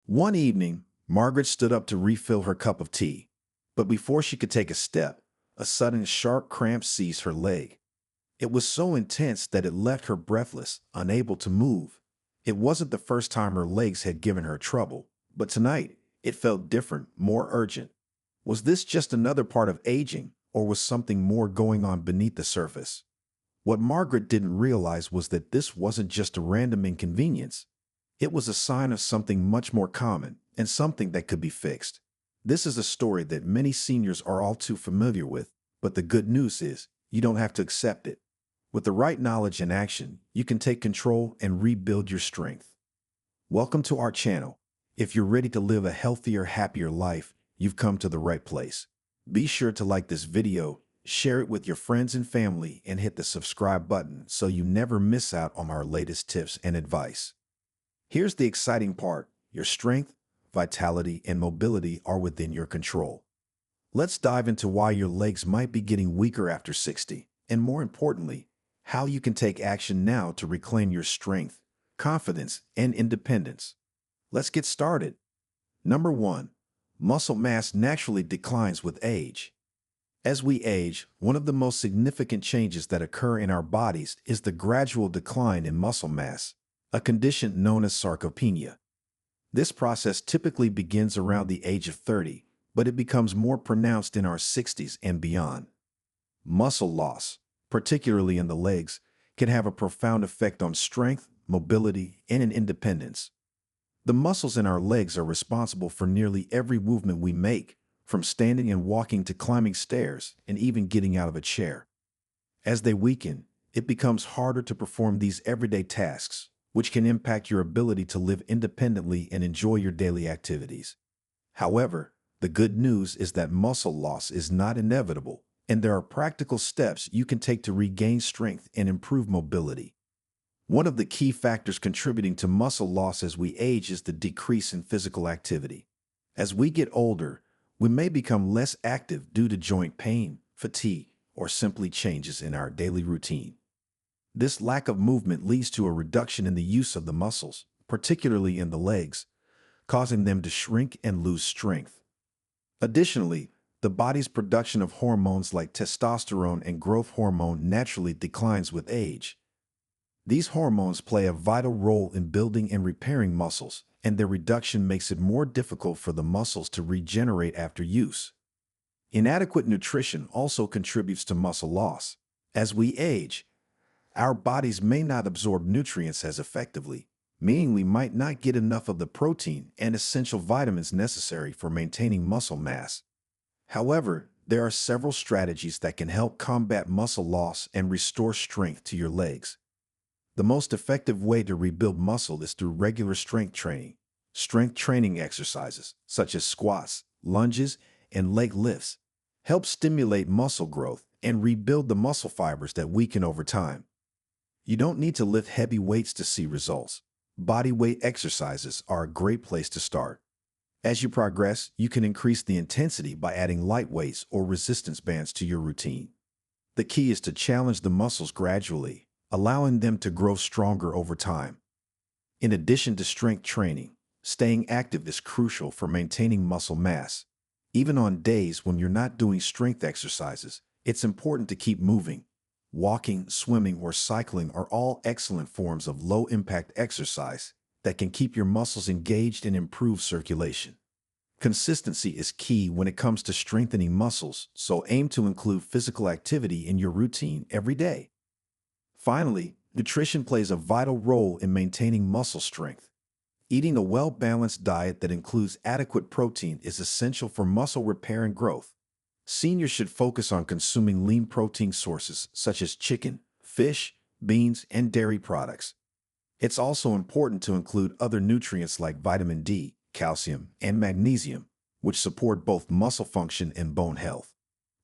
One evening, Margaret stood up to refill her cup of tea, but before she could take a step, a sudden sharp cramp seized her leg. It was so intense that it left her breathless, unable to move. It wasn't the first time her legs had given her trouble, but tonight it felt different, more urgent. Was this just another part of aging, or was something more going on beneath the surface? What Margaret didn't realize was that this wasn't just a random inconvenience. It was a sign of something much more common and something that could be fixed. This is a story that many seniors are all too familiar with, but the good news is you don't have to accept it. With the right knowledge and action, you can take control and rebuild your strength. Welcome to our channel. If you're ready to live a healthier, happier life, you've come to the right place. Be sure to like this video, share it with your friends and family, and hit the subscribe button so you never miss out on our latest tips and advice. Here's the exciting part. Your strength, vitality, and mobility are within your control. Let's dive into why your legs might be getting weaker after 60, and more importantly, how you can take action now to reclaim your strength, confidence, and independence. Let's get started. Number 1. Muscle mass naturally declines with age. As we age, one of the most significant changes that occur in our bodies is the gradual decline in muscle mass, a condition known as sarcopenia. This process typically begins around the age of 30, but it becomes more pronounced in our 60s and beyond. Muscle loss, particularly in the legs, can have a profound effect on strength, mobility, and independence. The muscles in our legs are responsible for nearly every movement we make, from standing and walking to climbing stairs and even getting out of a chair. As they weaken, it becomes harder to perform these everyday tasks, which can impact your ability to live independently and enjoy your daily activities. However, the good news is that muscle loss is not inevitable, and there are practical steps you can take to regain strength and improve mobility. One of the key factors contributing to muscle loss as we age is the decrease in physical activity. As we get older, we may become less active due to joint pain, fatigue, or simply changes in our daily routine. This lack of movement leads to a reduction in the use of the muscles, particularly in the legs, causing them to shrink and lose strength. Additionally, the body's production of hormones like testosterone and growth hormone naturally declines with age. These hormones play a vital role in building and repairing muscles, and their reduction makes it more difficult for the muscles to regenerate after use. Inadequate nutrition also contributes to muscle loss. As we age, our bodies may not absorb nutrients as effectively, meaning we might not get enough of the protein and essential vitamins necessary for maintaining muscle mass. However, there are several strategies that can help combat muscle loss and restore strength to your legs. The most effective way to rebuild muscle is through regular strength training. Strength training exercises, such as squats, lunges, and leg lifts, help stimulate muscle growth and rebuild the muscle fibers that weaken over time. You don't need to lift heavy weights to see results. Body weight exercises are a great place to start. As you progress, you can increase the intensity by adding light weights or resistance bands to your routine. The key is to challenge the muscles gradually, allowing them to grow stronger over time. In addition to strength training, staying active is crucial for maintaining muscle mass. Even on days when you're not doing strength exercises, it's important to keep moving. Walking, swimming, or cycling are all excellent forms of low-impact exercise that can keep your muscles engaged and improve circulation. Consistency is key when it comes to strengthening muscles, so aim to include physical activity in your routine every day. Finally, nutrition plays a vital role in maintaining muscle strength. Eating a well-balanced diet that includes adequate protein is essential for muscle repair and growth. Seniors should focus on consuming lean protein sources such as chicken, fish, beans, and dairy products. It's also important to include other nutrients like vitamin D, calcium, and magnesium, which support both muscle function and bone health.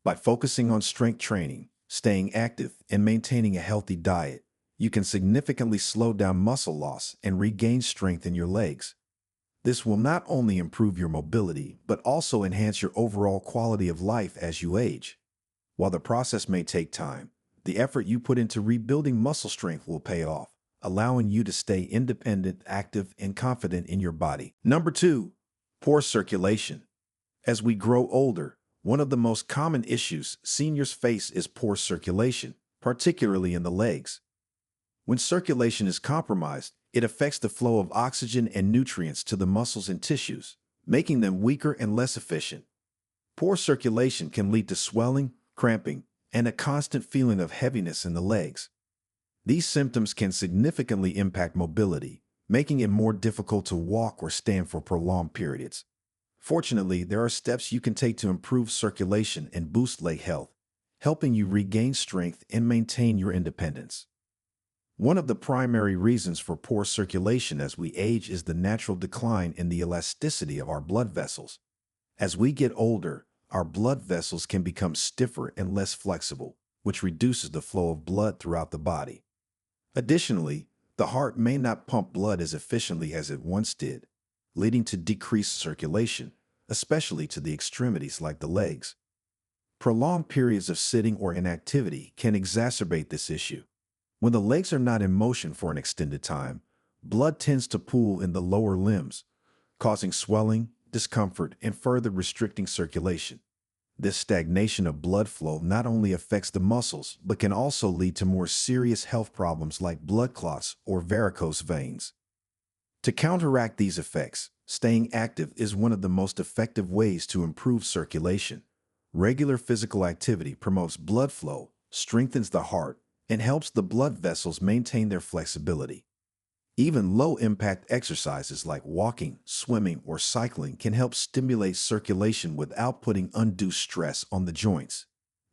By focusing on strength training, staying active, and maintaining a healthy diet, you can significantly slow down muscle loss and regain strength in your legs. This will not only improve your mobility, but also enhance your overall quality of life as you age. While the process may take time, the effort you put into rebuilding muscle strength will pay off, allowing you to stay independent, active, and confident in your body. Number 2, poor circulation. As we grow older, one of the most common issues seniors face is poor circulation, particularly in the legs. When circulation is compromised, it affects the flow of oxygen and nutrients to the muscles and tissues, making them weaker and less efficient. Poor circulation can lead to swelling, cramping, and a constant feeling of heaviness in the legs. These symptoms can significantly impact mobility, making it more difficult to walk or stand for prolonged periods. Fortunately, there are steps you can take to improve circulation and boost leg health, helping you regain strength and maintain your independence. One of the primary reasons for poor circulation as we age is the natural decline in the elasticity of our blood vessels. As we get older, our blood vessels can become stiffer and less flexible, which reduces the flow of blood throughout the body. Additionally, the heart may not pump blood as efficiently as it once did, leading to decreased circulation, especially to the extremities like the legs. Prolonged periods of sitting or inactivity can exacerbate this issue. When the legs are not in motion for an extended time, blood tends to pool in the lower limbs, causing swelling, discomfort, and further restricting circulation. This stagnation of blood flow not only affects the muscles, but can also lead to more serious health problems like blood clots or varicose veins. To counteract these effects, staying active is one of the most effective ways to improve circulation. Regular physical activity promotes blood flow, strengthens the heart, and helps the blood vessels maintain their flexibility. Even low-impact exercises like walking, swimming, or cycling can help stimulate circulation without putting undue stress on the joints.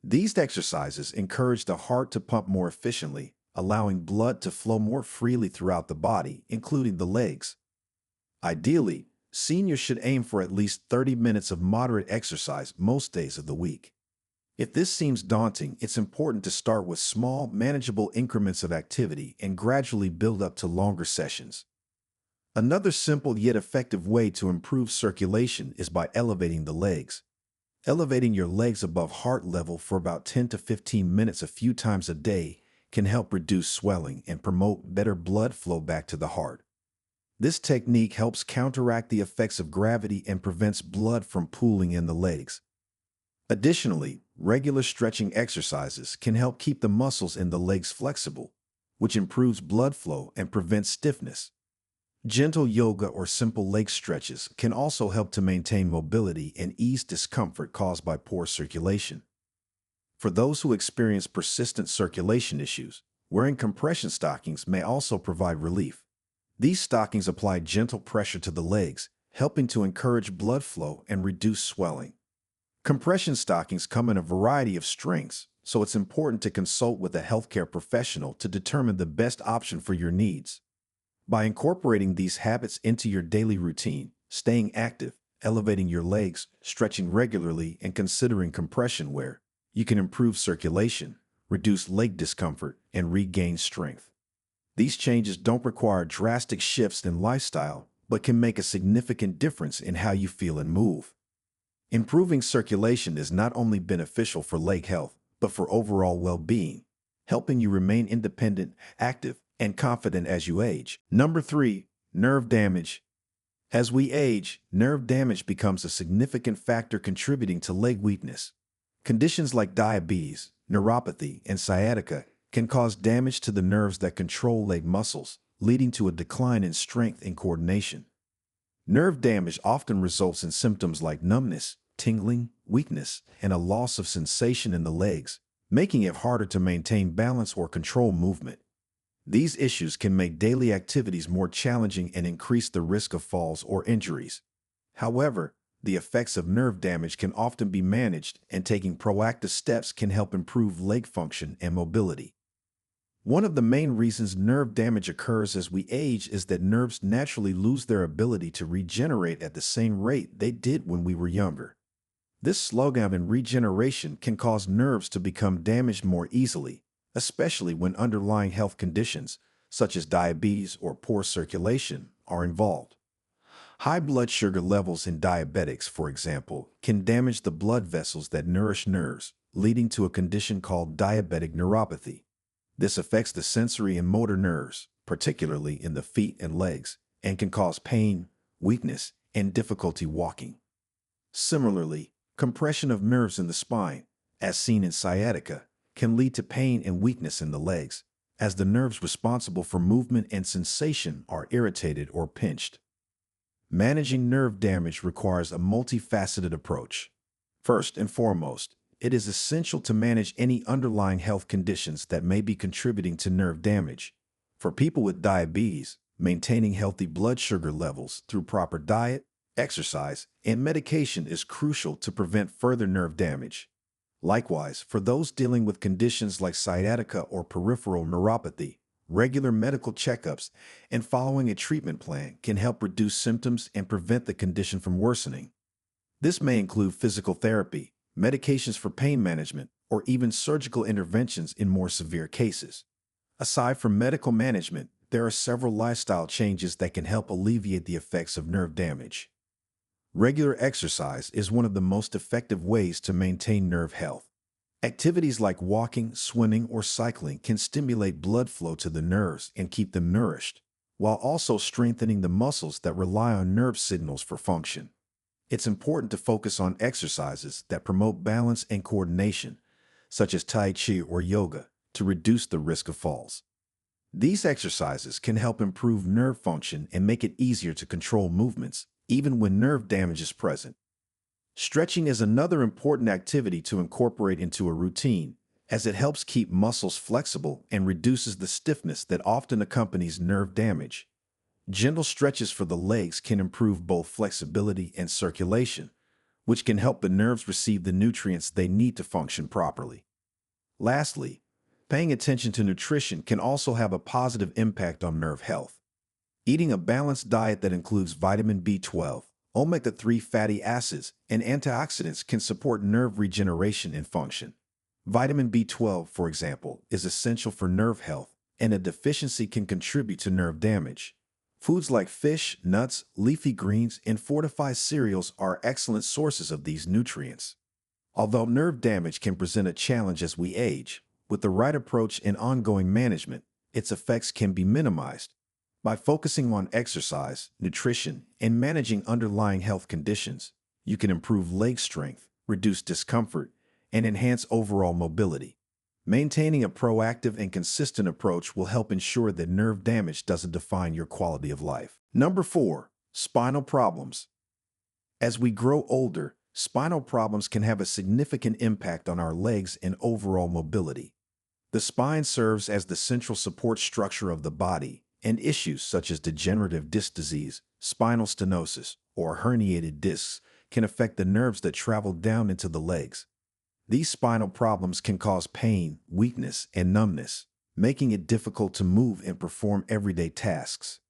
These exercises encourage the heart to pump more efficiently, allowing blood to flow more freely throughout the body, including the legs. Ideally, seniors should aim for at least 30 minutes of moderate exercise most days of the week. If this seems daunting, it's important to start with small, manageable increments of activity and gradually build up to longer sessions. Another simple yet effective way to improve circulation is by elevating the legs. Elevating your legs above heart level for about 10 to 15 minutes a few times a day can help reduce swelling and promote better blood flow back to the heart. This technique helps counteract the effects of gravity and prevents blood from pooling in the legs. Additionally, regular stretching exercises can help keep the muscles in the legs flexible, which improves blood flow and prevents stiffness. Gentle yoga or simple leg stretches can also help to maintain mobility and ease discomfort caused by poor circulation. For those who experience persistent circulation issues, wearing compression stockings may also provide relief. These stockings apply gentle pressure to the legs, helping to encourage blood flow and reduce swelling. Compression stockings come in a variety of strengths, so it's important to consult with a healthcare professional to determine the best option for your needs. By incorporating these habits into your daily routine, staying active, elevating your legs, stretching regularly, and considering compression wear, you can improve circulation, reduce leg discomfort, and regain strength. These changes don't require drastic shifts in lifestyle, but can make a significant difference in how you feel and move. Improving circulation is not only beneficial for leg health, but for overall well-being, helping you remain independent, active, and confident as you age. Number 3, nerve damage. As we age, nerve damage becomes a significant factor contributing to leg weakness. Conditions like diabetes, neuropathy, and sciatica can cause damage to the nerves that control leg muscles, leading to a decline in strength and coordination. Nerve damage often results in symptoms like numbness, tingling, weakness, and a loss of sensation in the legs, making it harder to maintain balance or control movement. These issues can make daily activities more challenging and increase the risk of falls or injuries. However, the effects of nerve damage can often be managed, and taking proactive steps can help improve leg function and mobility. One of the main reasons nerve damage occurs as we age is that nerves naturally lose their ability to regenerate at the same rate they did when we were younger. This slowdown in regeneration can cause nerves to become damaged more easily, especially when underlying health conditions, such as diabetes or poor circulation, are involved. High blood sugar levels in diabetics, for example, can damage the blood vessels that nourish nerves, leading to a condition called diabetic neuropathy. This affects the sensory and motor nerves, particularly in the feet and legs, and can cause pain, weakness, and difficulty walking. Similarly, compression of nerves in the spine, as seen in sciatica, can lead to pain and weakness in the legs, as the nerves responsible for movement and sensation are irritated or pinched. Managing nerve damage requires a multifaceted approach. First and foremost, it is essential to manage any underlying health conditions that may be contributing to nerve damage. For people with diabetes, maintaining healthy blood sugar levels through proper diet, exercise, and medication is crucial to prevent further nerve damage. Likewise, for those dealing with conditions like sciatica or peripheral neuropathy, regular medical checkups and following a treatment plan can help reduce symptoms and prevent the condition from worsening. This may include physical therapy, medications for pain management, or even surgical interventions in more severe cases. Aside from medical management, there are several lifestyle changes that can help alleviate the effects of nerve damage. Regular exercise is one of the most effective ways to maintain nerve health. Activities like walking, swimming, or cycling can stimulate blood flow to the nerves and keep them nourished, while also strengthening the muscles that rely on nerve signals for function. It's important to focus on exercises that promote balance and coordination, such as Tai Chi or yoga, to reduce the risk of falls. These exercises can help improve nerve function and make it easier to control movements, even when nerve damage is present. Stretching is another important activity to incorporate into a routine, as it helps keep muscles flexible and reduces the stiffness that often accompanies nerve damage. Gentle stretches for the legs can improve both flexibility and circulation, which can help the nerves receive the nutrients they need to function properly. Lastly, paying attention to nutrition can also have a positive impact on nerve health. Eating a balanced diet that includes vitamin B12, omega-3 fatty acids, and antioxidants can support nerve regeneration and function. Vitamin B12, for example, is essential for nerve health, and a deficiency can contribute to nerve damage. Foods like fish, nuts, leafy greens, and fortified cereals are excellent sources of these nutrients. Although nerve damage can present a challenge as we age, with the right approach and ongoing management, its effects can be minimized. By focusing on exercise, nutrition, and managing underlying health conditions, you can improve leg strength, reduce discomfort, and enhance overall mobility. Maintaining a proactive and consistent approach will help ensure that nerve damage doesn't define your quality of life. Number 4. Spinal problems. As we grow older, spinal problems can have a significant impact on our legs and overall mobility. The spine serves as the central support structure of the body, and issues such as degenerative disc disease, spinal stenosis, or herniated discs can affect the nerves that travel down into the legs. These spinal problems can cause pain, weakness, and numbness, making it difficult to move and perform everyday tasks.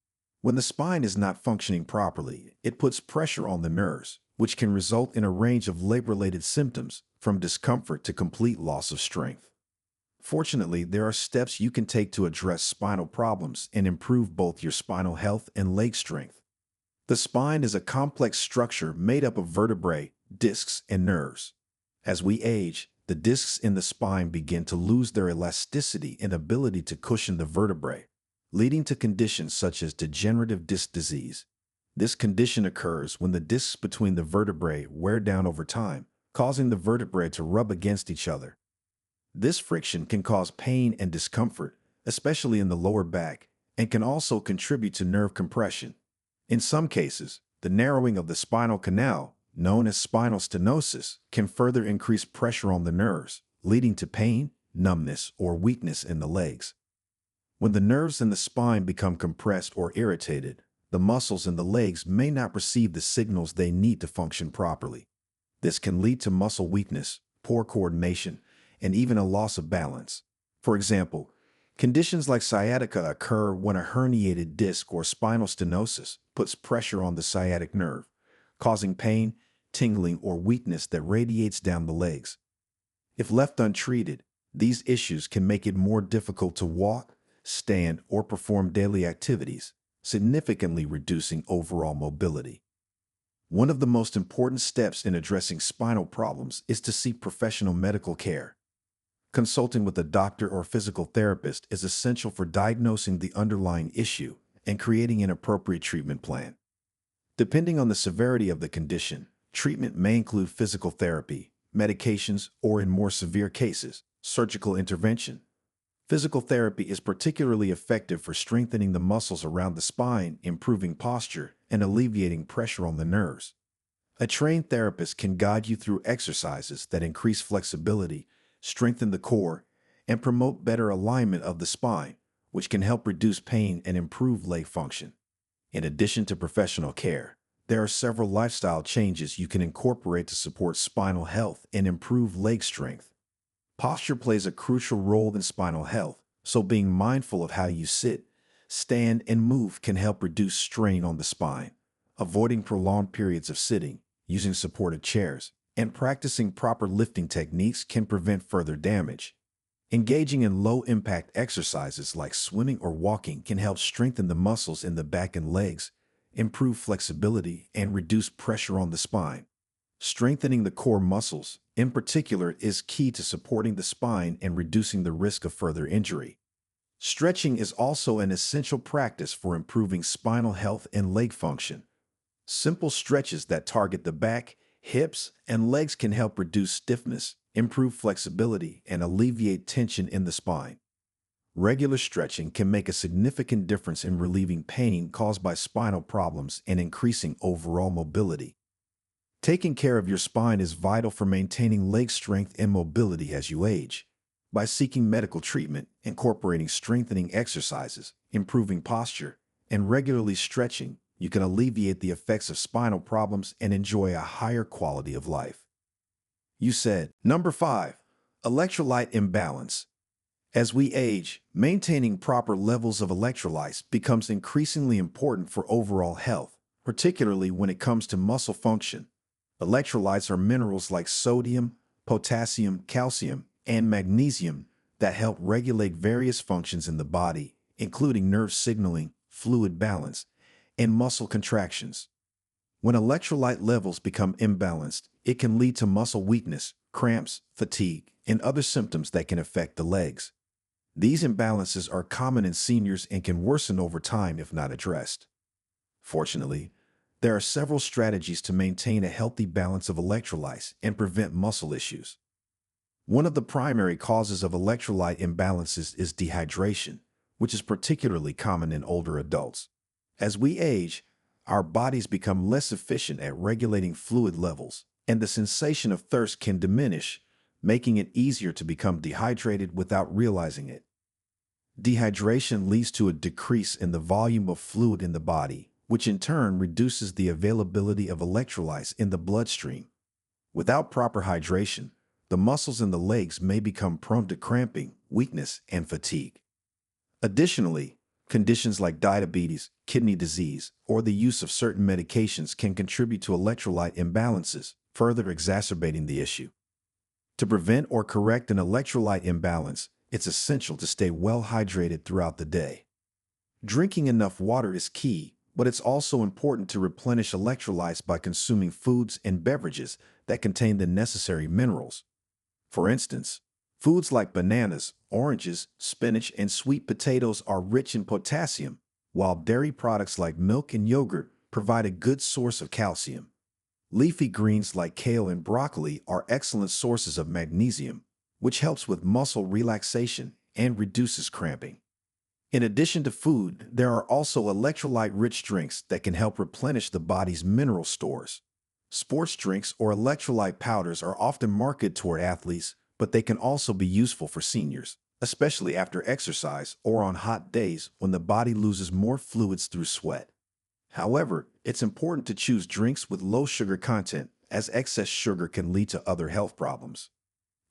When the spine is not functioning properly, it puts pressure on the nerves, which can result in a range of leg-related symptoms, from discomfort to complete loss of strength. Fortunately, there are steps you can take to address spinal problems and improve both your spinal health and leg strength. The spine is a complex structure made up of vertebrae, discs, and nerves. As we age, the discs in the spine begin to lose their elasticity and ability to cushion the vertebrae, leading to conditions such as degenerative disc disease. This condition occurs when the discs between the vertebrae wear down over time, causing the vertebrae to rub against each other. This friction can cause pain and discomfort, especially in the lower back, and can also contribute to nerve compression. In some cases, the narrowing of the spinal canal, known as spinal stenosis, can further increase pressure on the nerves, leading to pain, numbness, or weakness in the legs. When the nerves in the spine become compressed or irritated, the muscles in the legs may not receive the signals they need to function properly. This can lead to muscle weakness, poor coordination, and even a loss of balance. For example, conditions like sciatica occur when a herniated disc or spinal stenosis puts pressure on the sciatic nerve, causing pain, tingling, or weakness that radiates down the legs. If left untreated, these issues can make it more difficult to walk, stand, or perform daily activities, significantly reducing overall mobility. One of the most important steps in addressing spinal problems is to seek professional medical care. Consulting with a doctor or physical therapist is essential for diagnosing the underlying issue and creating an appropriate treatment plan. Depending on the severity of the condition, treatment may include physical therapy, medications, or in more severe cases, surgical intervention. Physical therapy is particularly effective for strengthening the muscles around the spine, improving posture, and alleviating pressure on the nerves. A trained therapist can guide you through exercises that increase flexibility, strengthen the core, and promote better alignment of the spine, which can help reduce pain and improve leg function. In addition to professional care, there are several lifestyle changes you can incorporate to support spinal health and improve leg strength. Posture plays a crucial role in spinal health, so being mindful of how you sit, stand, and move can help reduce strain on the spine. Avoiding prolonged periods of sitting, using supported chairs, and practicing proper lifting techniques can prevent further damage. Engaging in low-impact exercises like swimming or walking can help strengthen the muscles in the back and legs, improve flexibility, and reduce pressure on the spine. Strengthening the core muscles, in particular, is key to supporting the spine and reducing the risk of further injury. Stretching is also an essential practice for improving spinal health and leg function. Simple stretches that target the back, hips, and legs can help reduce stiffness, improve flexibility, and alleviate tension in the spine. Regular stretching can make a significant difference in relieving pain caused by spinal problems and increasing overall mobility. Taking care of your spine is vital for maintaining leg strength and mobility as you age. By seeking medical treatment, incorporating strengthening exercises, improving posture, and regularly stretching, you can alleviate the effects of spinal problems and enjoy a higher quality of life. You said, Number 5, electrolyte imbalance. As we age, maintaining proper levels of electrolytes becomes increasingly important for overall health, particularly when it comes to muscle function. Electrolytes are minerals like sodium, potassium, calcium, and magnesium that help regulate various functions in the body, including nerve signaling, fluid balance, and muscle contractions. When electrolyte levels become imbalanced, it can lead to muscle weakness, cramps, fatigue, and other symptoms that can affect the legs. These imbalances are common in seniors and can worsen over time if not addressed. Fortunately, there are several strategies to maintain a healthy balance of electrolytes and prevent muscle issues. One of the primary causes of electrolyte imbalances is dehydration, which is particularly common in older adults. As we age, our bodies become less efficient at regulating fluid levels, and the sensation of thirst can diminish, making it easier to become dehydrated without realizing it. Dehydration leads to a decrease in the volume of fluid in the body, which in turn reduces the availability of electrolytes in the bloodstream. Without proper hydration, the muscles in the legs may become prone to cramping, weakness, and fatigue. Additionally, conditions like diabetes, kidney disease, or the use of certain medications can contribute to electrolyte imbalances, further exacerbating the issue. To prevent or correct an electrolyte imbalance, it's essential to stay well hydrated throughout the day. Drinking enough water is key, but it's also important to replenish electrolytes by consuming foods and beverages that contain the necessary minerals. For instance, foods like bananas, oranges, spinach, and sweet potatoes are rich in potassium, while dairy products like milk and yogurt provide a good source of calcium. Leafy greens like kale and broccoli are excellent sources of magnesium, which helps with muscle relaxation and reduces cramping. In addition to food, there are also electrolyte-rich drinks that can help replenish the body's mineral stores. Sports drinks or electrolyte powders are often marketed toward athletes, but they can also be useful for seniors, especially after exercise or on hot days when the body loses more fluids through sweat. However, it's important to choose drinks with low sugar content, as excess sugar can lead to other health problems.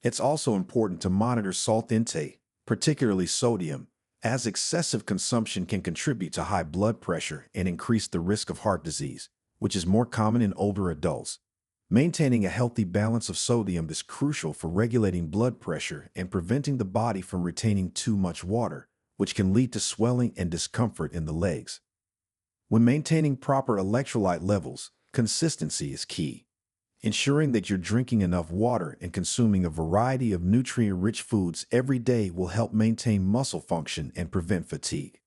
It's also important to monitor salt intake, particularly sodium, as excessive consumption can contribute to high blood pressure and increase the risk of heart disease, which is more common in older adults. Maintaining a healthy balance of sodium is crucial for regulating blood pressure and preventing the body from retaining too much water, which can lead to swelling and discomfort in the legs. When maintaining proper electrolyte levels, consistency is key. Ensuring that you're drinking enough water and consuming a variety of nutrient-rich foods every day will help maintain muscle function and prevent fatigue.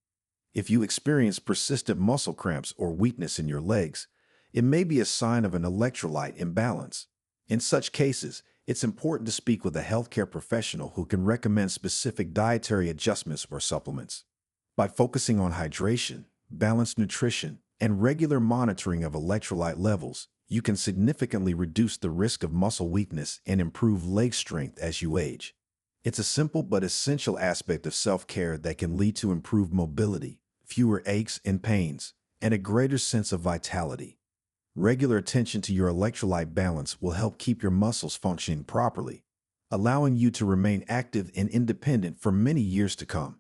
If you experience persistent muscle cramps or weakness in your legs, it may be a sign of an electrolyte imbalance. In such cases, it's important to speak with a healthcare professional who can recommend specific dietary adjustments or supplements. By focusing on hydration, balanced nutrition, and regular monitoring of electrolyte levels, you can significantly reduce the risk of muscle weakness and improve leg strength as you age. It's a simple but essential aspect of self-care that can lead to improved mobility, fewer aches and pains, and a greater sense of vitality. Regular attention to your electrolyte balance will help keep your muscles functioning properly, allowing you to remain active and independent for many years to come.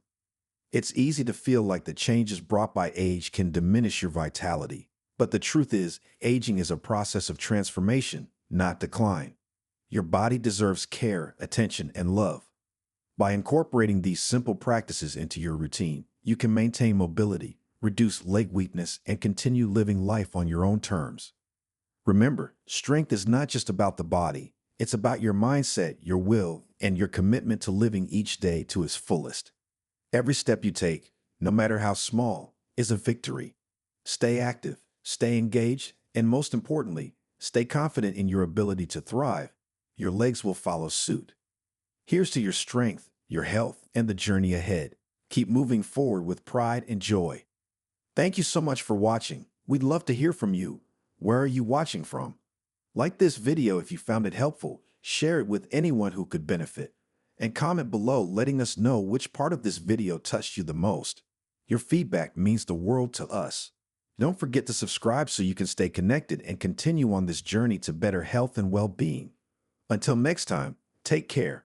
It's easy to feel like the changes brought by age can diminish your vitality, but the truth is, aging is a process of transformation, not decline. Your body deserves care, attention, and love. By incorporating these simple practices into your routine, you can maintain mobility, reduce leg weakness, and continue living life on your own terms. Remember, strength is not just about the body. It's about your mindset, your will, and your commitment to living each day to its fullest. Every step you take, no matter how small, is a victory. Stay active, stay engaged, and most importantly, stay confident in your ability to thrive. Your legs will follow suit. Here's to your strength, your health, and the journey ahead. Keep moving forward with pride and joy. Thank you so much for watching. We'd love to hear from you. Where are you watching from? Like this video if you found it helpful, share it with anyone who could benefit, and comment below letting us know which part of this video touched you the most. Your feedback means the world to us. Don't forget to subscribe so you can stay connected and continue on this journey to better health and well-being. Until next time, take care.